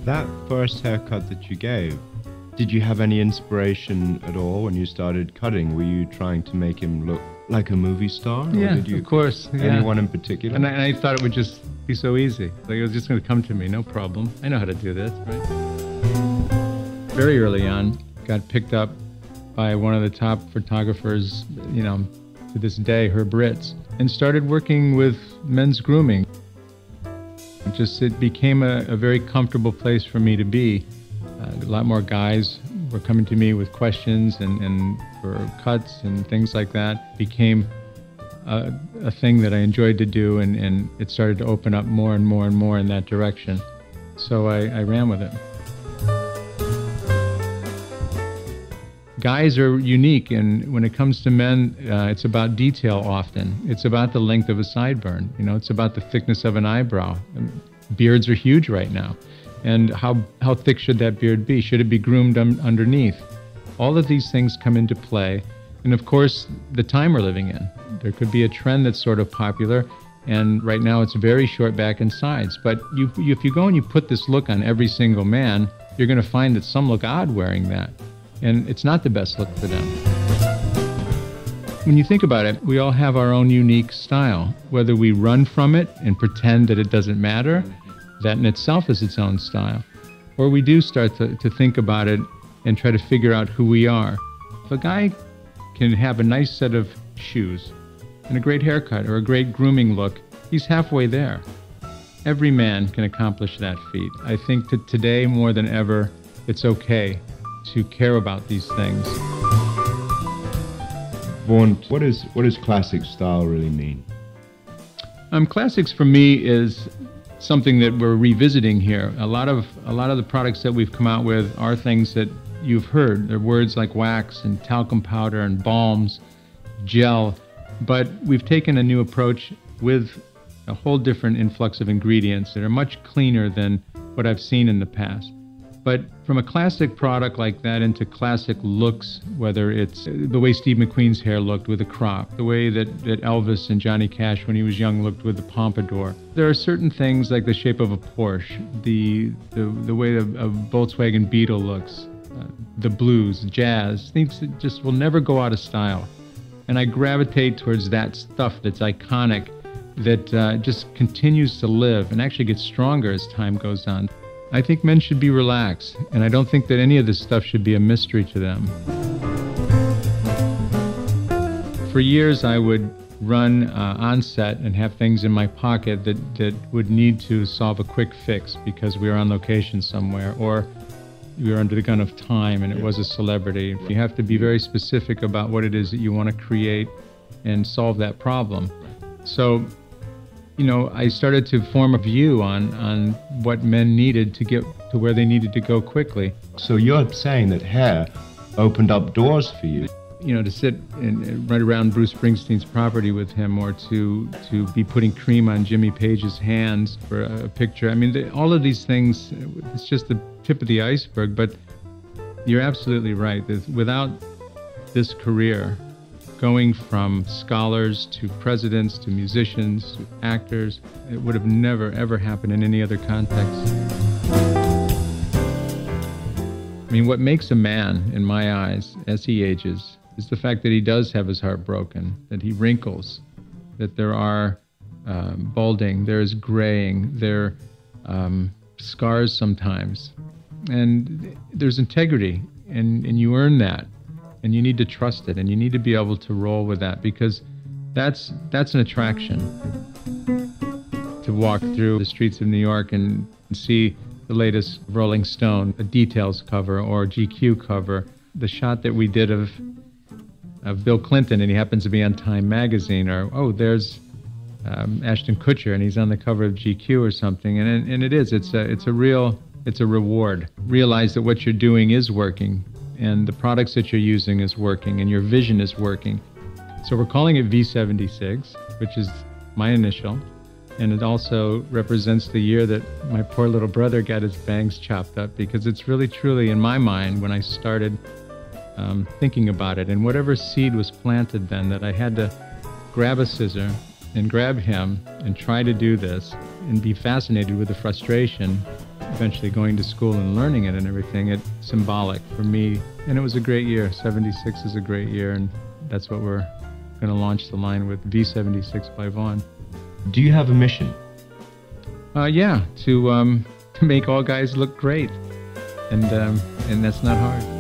That first haircut that you gave, did you have any inspiration at all when you started cutting? Were you trying to make him look like a movie star? Yeah, or did you, of course. Anyone in particular? And I thought it would just be so easy. Like it was just going to come to me, no problem. I know how to do this, right? Very early on, got picked up by one of the top photographers, to this day, Herb Ritts, and started working with men's grooming. It became a very comfortable place for me to be. A lot more guys were coming to me with questions and for cuts and things like that. Became a thing that I enjoyed to do, and it started to open up more and more and more in that direction. So I ran with it. Guys are unique, and when it comes to men, it's about detail often. It's about the length of a sideburn. It's about the thickness of an eyebrow. Beards are huge right now. And how thick should that beard be? Should it be groomed underneath? All of these things come into play. And of course, the time we're living in. There could be a trend that's sort of popular, and right now it's very short back and sides. But if you go and you put this look on every single man, you're going to find that some look odd wearing that. And it's not the best look for them. When you think about it, we all have our own unique style. Whether we run from it and pretend that it doesn't matter, that in itself is its own style, or we do start to think about it and try to figure out who we are. If a guy can have a nice set of shoes and a great haircut or a great grooming look, he's halfway there. Every man can accomplish that feat. I think that today, more than ever, it's okay to care about these things. Vaughn, what does classic style really mean? Classics for me is something that we're revisiting here. A lot of the products that we've come out with are things that you've heard. They're words like wax and talcum powder and balms, gel, but we've taken a new approach with a whole different influx of ingredients that are much cleaner than what I've seen in the past. But from a classic product like that into classic looks, whether it's the way Steve McQueen's hair looked with a crop, the way that Elvis and Johnny Cash when he was young looked with the pompadour. There are certain things like the shape of a Porsche, the way a Volkswagen Beetle looks, the blues, jazz, things that just will never go out of style. And I gravitate towards that stuff that's iconic, that just continues to live and actually gets stronger as time goes on. I think men should be relaxed, and I don't think that any of this stuff should be a mystery to them. For years, I would run on set and have things in my pocket that would need to solve a quick fix because we were on location somewhere, or we were under the gun of time and it was a celebrity. You have to be very specific about what it is that you want to create and solve that problem. So, I started to form a view on what men needed to get to where they needed to go quickly. So you're saying that hair opened up doors for you? To sit and right around Bruce Springsteen's property with him, or to be putting cream on Jimmy Page's hands for a picture. I mean, all of these things, it's just the tip of the iceberg, but you're absolutely right. Without this career, going from scholars to presidents to musicians to actors, it would have never, ever happened in any other context. I mean, what makes a man, in my eyes, as he ages, is the fact that he does have his heart broken, that he wrinkles, that there are balding, there's graying, there are scars sometimes, and there's integrity, and you earn that. And you need to trust it, and you need to be able to roll with that, because that's an attraction. To walk through the streets of New York and see the latest Rolling Stone, a Details cover or GQ cover, the shot that we did of Bill Clinton, and he happens to be on Time magazine, or there's Ashton Kutcher, and he's on the cover of GQ or something, and it's a reward. Realize that what you're doing is working, and the products that you're using is working, and your vision is working. So we're calling it V76, which is my initial. And it also represents the year that my poor little brother got his bangs chopped up, because it's really, truly, in my mind, when I started thinking about it, and whatever seed was planted then, that I had to grab a scissor and grab him and try to do this and be fascinated with the frustration, eventually going to school and learning it and everything. It's symbolic for me. And it was a great year. 76 is a great year, and that's what we're going to launch the line with, V76 by Vaughn. Do you have a mission? To make all guys look great, and that's not hard.